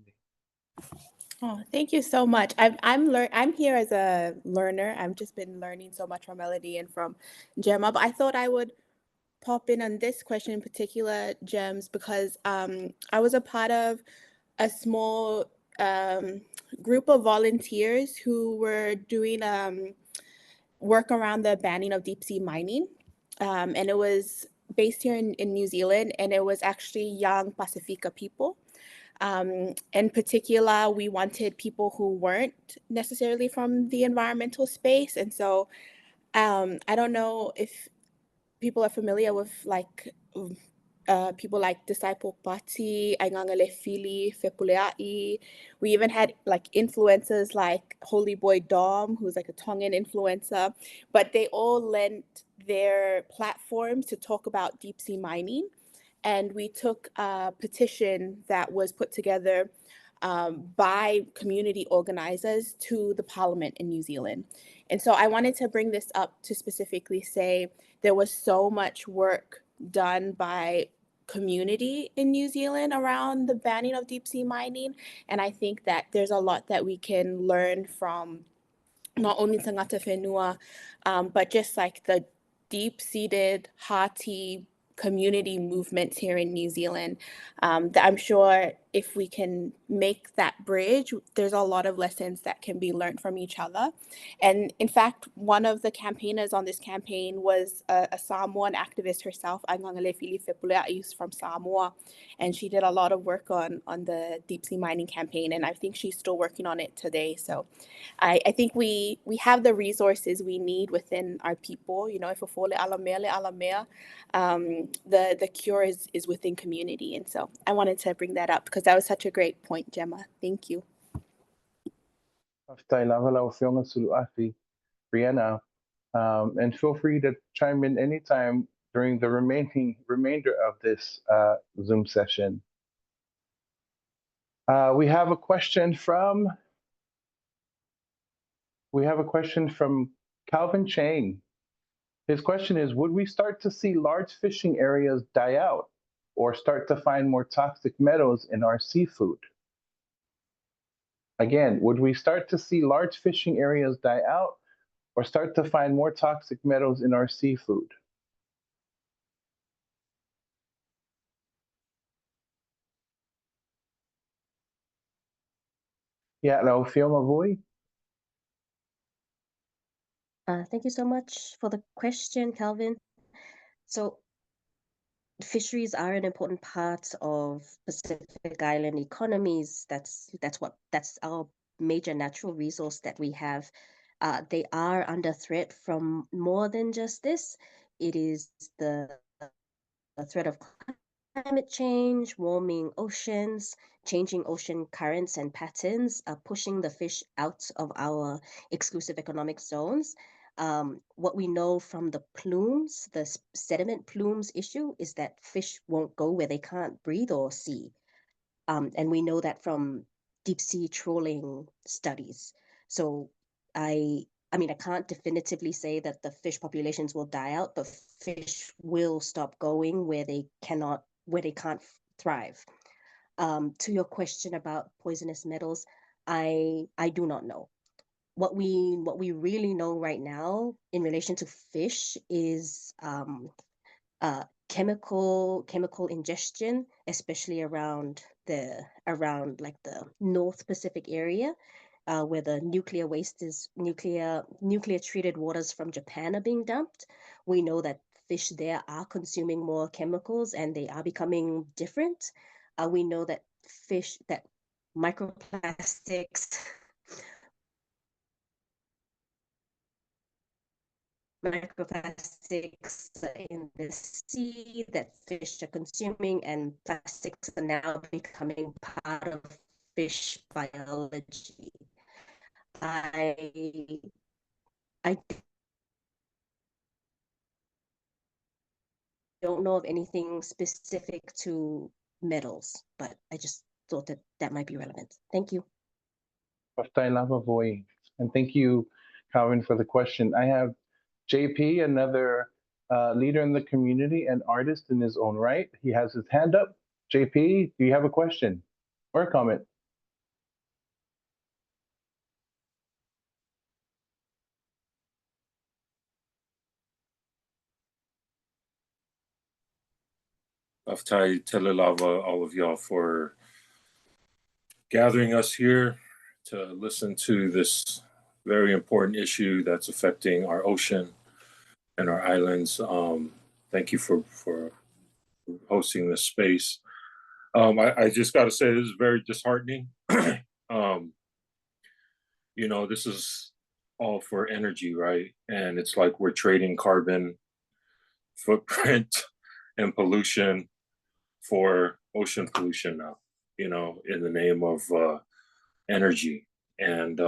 Oh, thank you so much. I'm here as a learner. I've just been learning so much from Melody and from Gemma, but I thought I would pop in on this question in particular, Gems, because I was a part of a small group of volunteers who were doing work around the banning of deep sea mining, and it was based here in New Zealand, and it was actually young Pacifica people. In particular, we wanted people who weren't necessarily from the environmental space. And so I don't know if people are familiar with like people like Disciple Pati, Aingangale Fili, Fepuleai. We even had like influencers like Holy Boy Dom, who's like a Tongan influencer, but they all lent their platforms to talk about deep sea mining. And we took a petition that was put together by community organizers to the parliament in New Zealand. And so I wanted to bring this up to specifically say there was so much work done by community in New Zealand around the banning of deep sea mining. And I think that there's a lot that we can learn from not only Tangata Whenua, but just like the deep-seated, hearty community movements here in New Zealand. That I'm sure if we can make that bridge, there's a lot of lessons that can be learned from each other. And in fact, one of the campaigners on this campaign was a Samoan activist herself, Angangale Filifepulea, is from Samoa, and she did a lot of work on the deep sea mining campaign, and I think she's still working on it today. So I think we have the resources we need within our people. You know, if fole alamea, the cure is within community. And so I wanted to bring that up because that was such a great point, Gemma. Thank you. Brianna, and feel free to chime in anytime during the remainder of this Zoom session. We have a question from Calvin Chang. His question is, would we start to see large fishing areas die out or start to find more toxic metals in our seafood? Again, would we start to see large fishing areas die out or start to find more toxic metals in our seafood? Yeah, no, Fiona Vui. Thank you so much for the question, Calvin. So fisheries are an important part of Pacific Island economies. That's our major natural resource that we have. They are under threat from more than just this. It is the threat of climate change, warming oceans, changing ocean currents and patterns, pushing the fish out of our exclusive economic zones. What we know from the plumes, the sediment plumes issue, is that fish won't go where they can't breathe or see. And we know that from deep sea trawling studies. So I mean, I can't definitively say that the fish populations will die out, but fish will stop going where they can't thrive. To your question about poisonous metals, I do not know. What we really know right now in relation to fish is chemical ingestion, especially around like the North Pacific area, where the nuclear treated waters from Japan are being dumped. We know that fish there are consuming more chemicals and they are becoming different. We know that microplastics in the sea that fish are consuming, and plastics are now becoming part of fish biology. I don't know of anything specific to metals, but I just thought that might be relevant. Thank you. And thank you, Calvin, for the question. I have JP, another leader in the community and artist in his own right. He has his hand up. JP, do you have a question or a comment? Aftai Telelava, all of y'all, for gathering us here to listen to this very important issue that's affecting our ocean and our islands. Thank you for hosting this space. I just got to say, this is very disheartening. You know, this is all for energy, right? And it's like we're trading carbon footprint and pollution for ocean pollution now, you know, in the name of energy. And,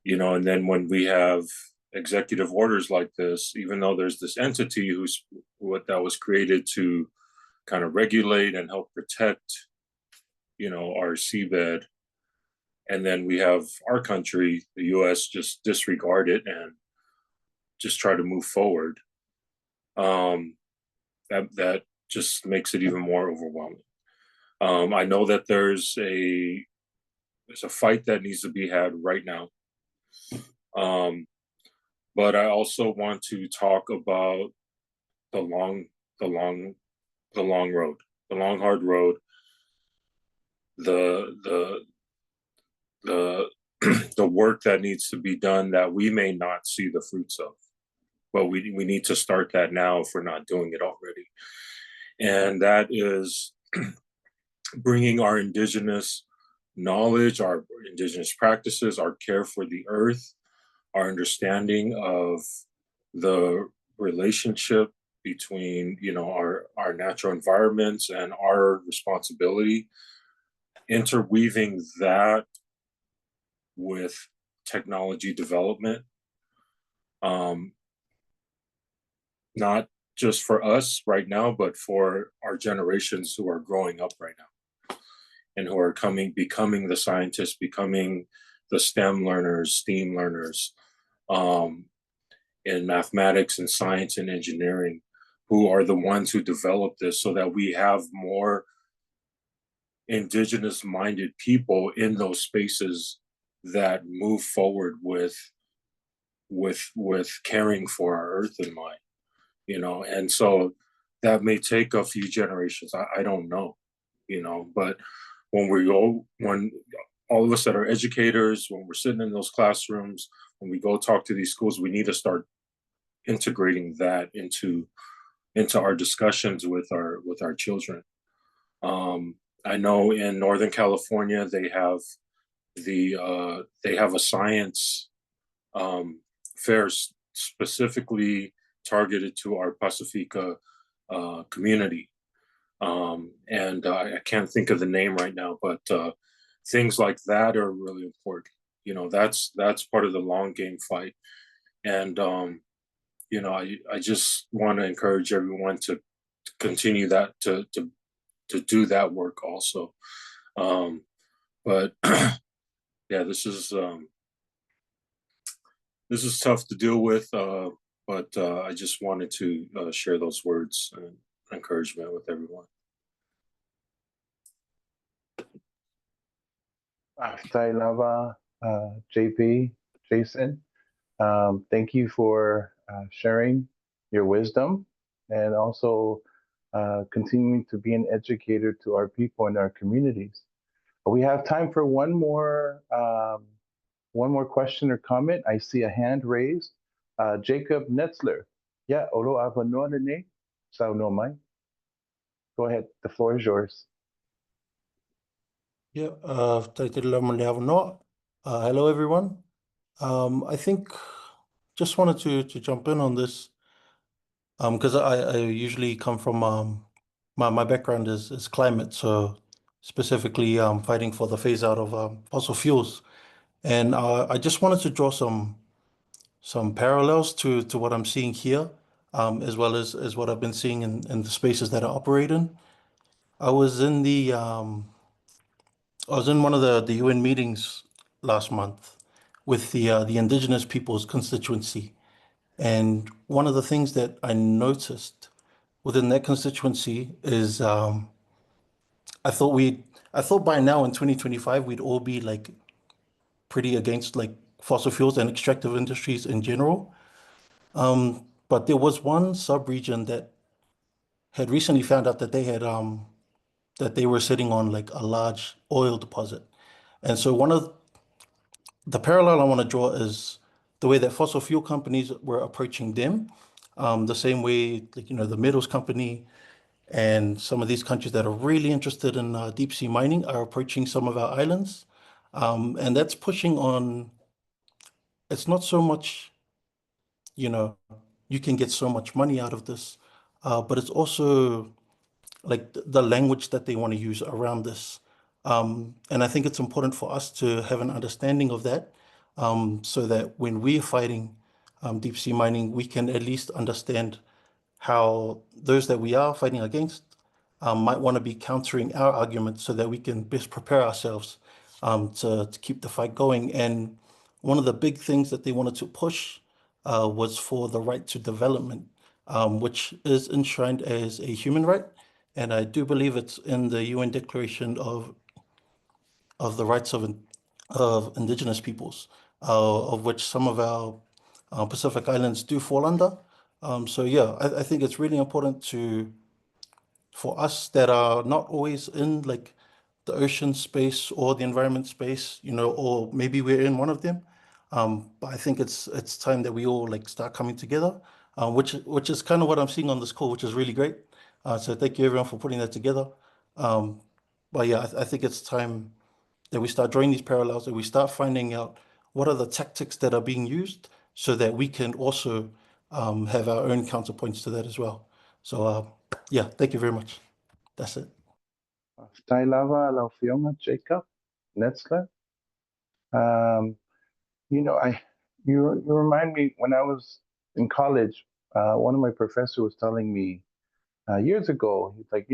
you know, and then when we have executive orders like this, even though there's this entity that was created to kind of regulate and help protect, you know, our seabed, and then we have our country, the US, just disregard it and just try to move forward. That just makes it even more overwhelming. I know that there's a fight that needs to be had right now. But I also want to talk about the long road, the long hard road, the the work that needs to be done that we may not see the fruits of, but we need to start that now if we're not doing it already. And that is bringing our indigenous knowledge, our indigenous practices, our care for the earth, our understanding of the relationship between, you know, our natural environments and our responsibility, interweaving that with technology development, not just for us right now, but for our generations who are growing up right now and who are becoming the scientists, becoming the STEM learners, STEAM learners, in mathematics and science and engineering, who are the ones who develop this, so that we have more indigenous minded people in those spaces that move forward with caring for our earth in mind, you know. And so that may take a few generations. I don't know, you know, but when all of us that are educators, when we're sitting in those classrooms, when we go talk to these schools, we need to start integrating that into our discussions with our children. I know in Northern California they have a science fair specifically targeted to our Pacifica community, and I can't think of the name right now, but things like that are really important. You know, that's part of the long game fight, and you know, I just want to encourage everyone to continue that, to do that work also. But yeah, this is tough to deal with, but I just wanted to share those words and encouragement with everyone. Lava, JP, Jason, thank you for sharing your wisdom and also continuing to be an educator to our people in our communities. We have time for one more question or comment. I see a hand raised. Jacob Netzler. Yeah, olo avanoane sao no mai. Go ahead, the floor is yours. Yeah, hello everyone. I think just wanted to jump in on this because I usually come from my background is climate, so specifically fighting for the phase out of fossil fuels, and I just wanted to draw some parallels to what I'm seeing here, as well as what I've been seeing in the spaces that I operate in. I was in one of the UN meetings last month with the Indigenous Peoples constituency, and one of the things that I noticed within that constituency is I thought by now in 2025 we'd all be like pretty against like fossil fuels and extractive industries in general, but there was one sub-region that had recently found out that they were sitting on like a large oil deposit. And so one of the parallel I want to draw is the way that fossil fuel companies were approaching them, the same way, like, you know, the metals company and some of these countries that are really interested in deep sea mining are approaching some of our islands. And that's pushing on, it's not so much, you know, you can get so much money out of this, but it's also like the language that they want to use around this. And I think it's important for us to have an understanding of that, so that when we're fighting deep sea mining, we can at least understand how those that we are fighting against might want to be countering our arguments so that we can best prepare ourselves to keep the fight going. And one of the big things that they wanted to push was for the right to development. which is enshrined as a human right. And I do believe it's in the UN Declaration of the Rights of Indigenous Peoples, of which some of our Pacific Islands do fall under. So yeah, I think it's really important for us that are not always in like the ocean space or the environment space, or maybe we're in one of them. But I think it's time that we all like start coming together, which is kind of what I'm seeing on this call, which is really great. So thank you everyone for putting that together. But yeah, I think it's time that we start drawing these parallels, that we start finding out what are the tactics that are being used so that we can also have our own counterpoints to that as well. So yeah, thank you very much. That's it. Tailava Laufionga, Jacob, Netzler. You remind me when I was in college, one of my professors was telling me years ago, he's like,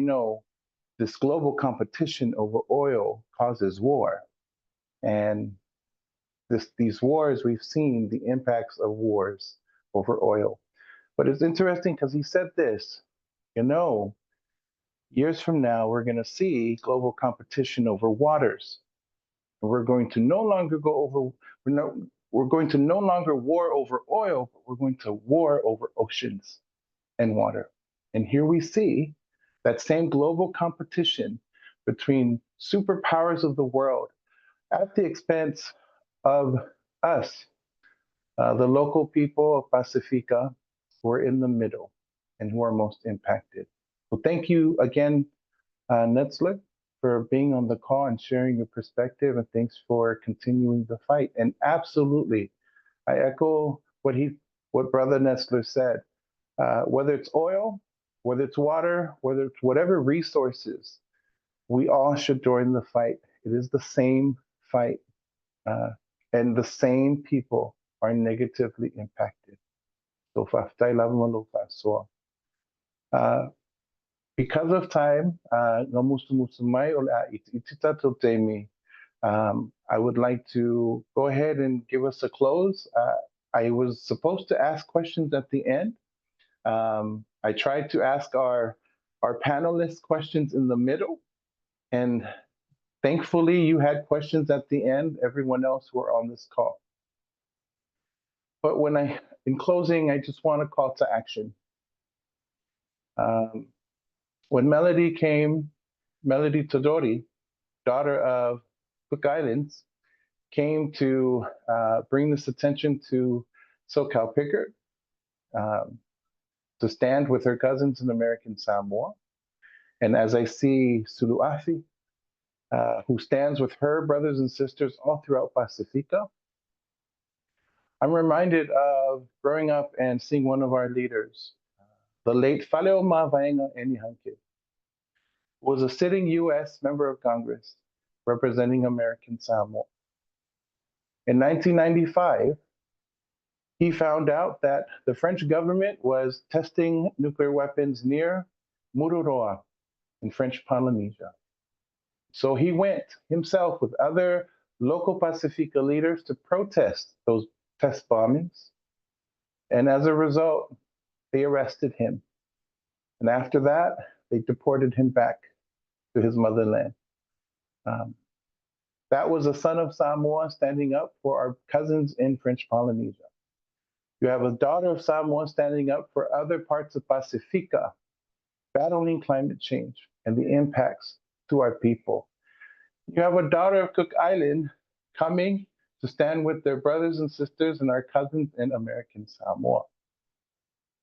this global competition over oil causes war. And these wars, we've seen the impacts of wars over oil. But it's interesting because he said this, years from now, we're going to see global competition over waters. And we're going to no longer we're going to no longer war over oil, but we're going to war over oceans and water. And here we see that same global competition between superpowers of the world at the expense of us, the local people of Pacifica, who are in the middle and who are most impacted. Well, thank you again, Netzler, for being on the call and sharing your perspective, and thanks for continuing the fight. And absolutely, I echo what Brother Netzler said. Whether it's oil, whether it's water, whether it's whatever resources, we all should join the fight. It is the same fight, and the same people are negatively impacted. So because of time, I would like to go ahead and give us a close. I was supposed to ask questions at the end. I tried to ask our panelists questions in the middle, and thankfully you had questions at the end, everyone else who are on this call. But in closing, I just want to call to action. When Melody Todori, daughter of Cook Islands, came to bring this attention to SoCal Pickard, to stand with her cousins in American Samoa. And as I see Sulu'afi, who stands with her brothers and sisters all throughout Pacifica, I'm reminded of growing up and seeing one of our leaders, the late Faleoma Vaenga Enihanke, was a sitting U.S. member of Congress representing American Samoa. In 1995, he found out that the French government was testing nuclear weapons near Mururoa in French Polynesia. So he went himself with other local Pacifica leaders to protest those test bombings. And as a result, they arrested him. And after that, they deported him back to his motherland. That was a son of Samoa standing up for our cousins in French Polynesia. You have a daughter of Samoa standing up for other parts of Pacifica, battling climate change and the impacts to our people. You have a daughter of Cook Island coming to stand with their brothers and sisters and our cousins in American Samoa.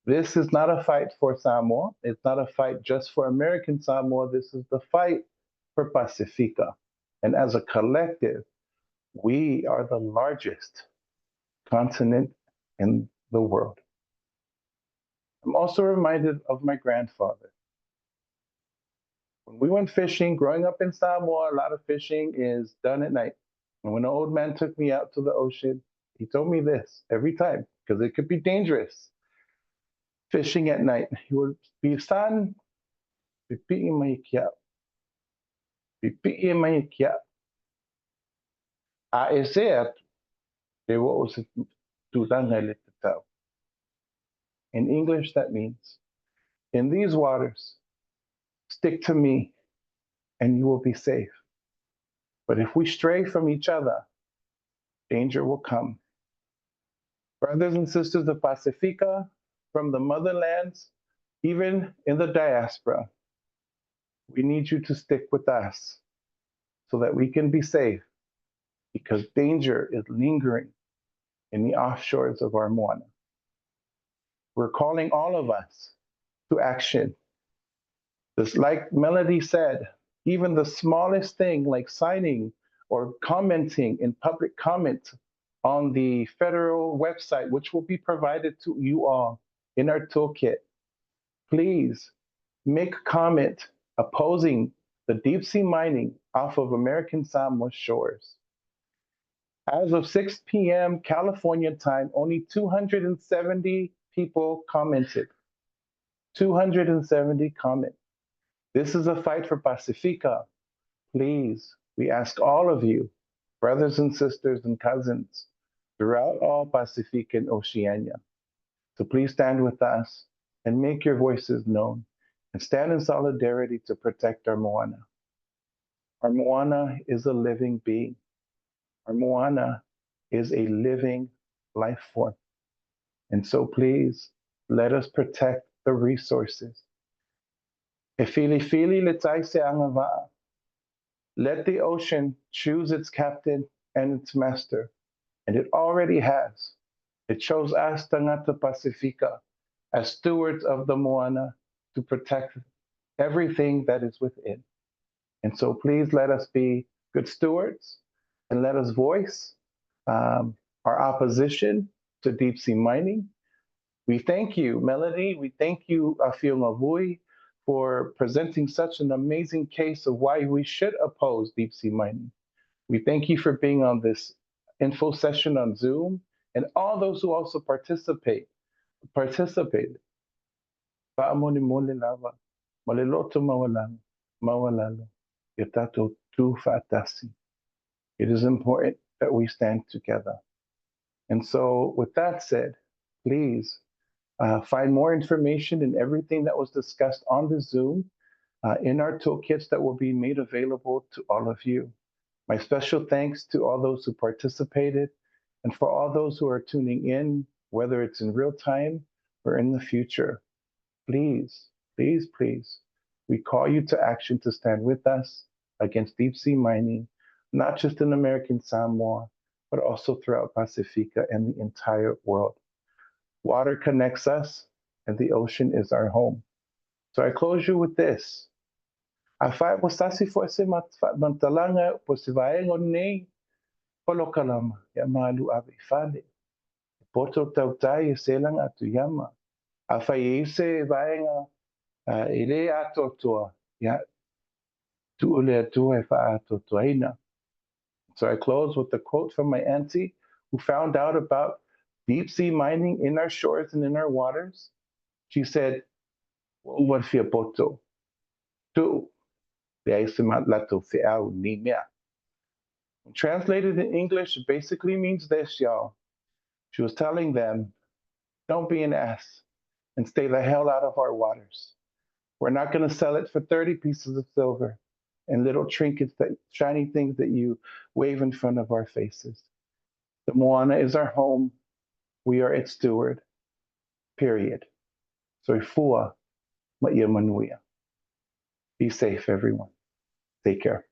This is not a fight for Samoa. It's not a fight just for American Samoa. This is the fight for Pacifica. And as a collective, we are the largest continent in the world. I'm also reminded of my grandfather. When we went fishing, growing up in Samoa, a lot of fishing is done at night. And when an old man took me out to the ocean, he told me this every time, because it could be dangerous. Fishing at night, he would be, son, pipi'i mai kia. Pipi'i mai kia. A ese at, te wo o se tūranga le te tau. In English, that means, in these waters, stick to me and you will be safe. But if we stray from each other, danger will come. Brothers and sisters of Pacifica, from the motherlands, even in the diaspora, we need you to stick with us so that we can be safe, because danger is lingering in the offshores of our Moana. We're calling all of us to action. Just like Melody said, even the smallest thing like signing or commenting in public comment on the federal website, which will be provided to you all in our toolkit, please make a comment opposing the deep sea mining off of American Samoa shores. As of 6 p.m. California time, only 270 people commented. 270 comments. This is a fight for Pacifica. Please, we ask all of you, brothers and sisters and cousins, throughout all Pacifica and Oceania, to please stand with us and make your voices known and stand in solidarity to protect our Moana. Our Moana is a living being. Our Moana is a living life form. And so please, let us protect the resources. E fili fili le tai se angava. Let the ocean choose its captain and its master, and it already has. It chose us, Tangata Pacifica, as stewards of the Moana to protect everything that is within. And so please let us be good stewards and let us voice our opposition to deep sea mining. We thank you, Melody. We thank you, Afio Mavui, for presenting such an amazing case of why we should oppose deep sea mining. We thank you for being on this info session on Zoom, and all those who also participated. Paamoni mole lava, maleloto mawalalo, yatato tu fatasi. It is important that we stand together. And so with that said, please find more information and everything that was discussed on the Zoom in our toolkits that will be made available to all of you. My special thanks to all those who participated and for all those who are tuning in, whether it's in real time or in the future. Please, please, please, we call you to action to stand with us against deep sea mining, not just in American Samoa, but also throughout Pacifica and the entire world. Water connects us, and the ocean is our home. So I close you with this. Afai wasasi fosse mantalanga posivaengo nei polokalama ya malu ave fale. Poto tautai selang atu yama. Afai ise vaenga ile atotoa ya tuule atua fa atotoaina. So I close with a quote from my auntie who found out about deep sea mining in our shores and in our waters. She said, "What fia poto? Tu lato fiau ni mea." Translated in English, it basically means this, y'all. She was telling them, don't be an ass and stay the hell out of our waters. We're not going to sell it for 30 pieces of silver and little trinkets, that shiny things that you wave in front of our faces. The Moana is our home. We are its steward, period. So ifua maia manuia. Be safe, everyone. Take care.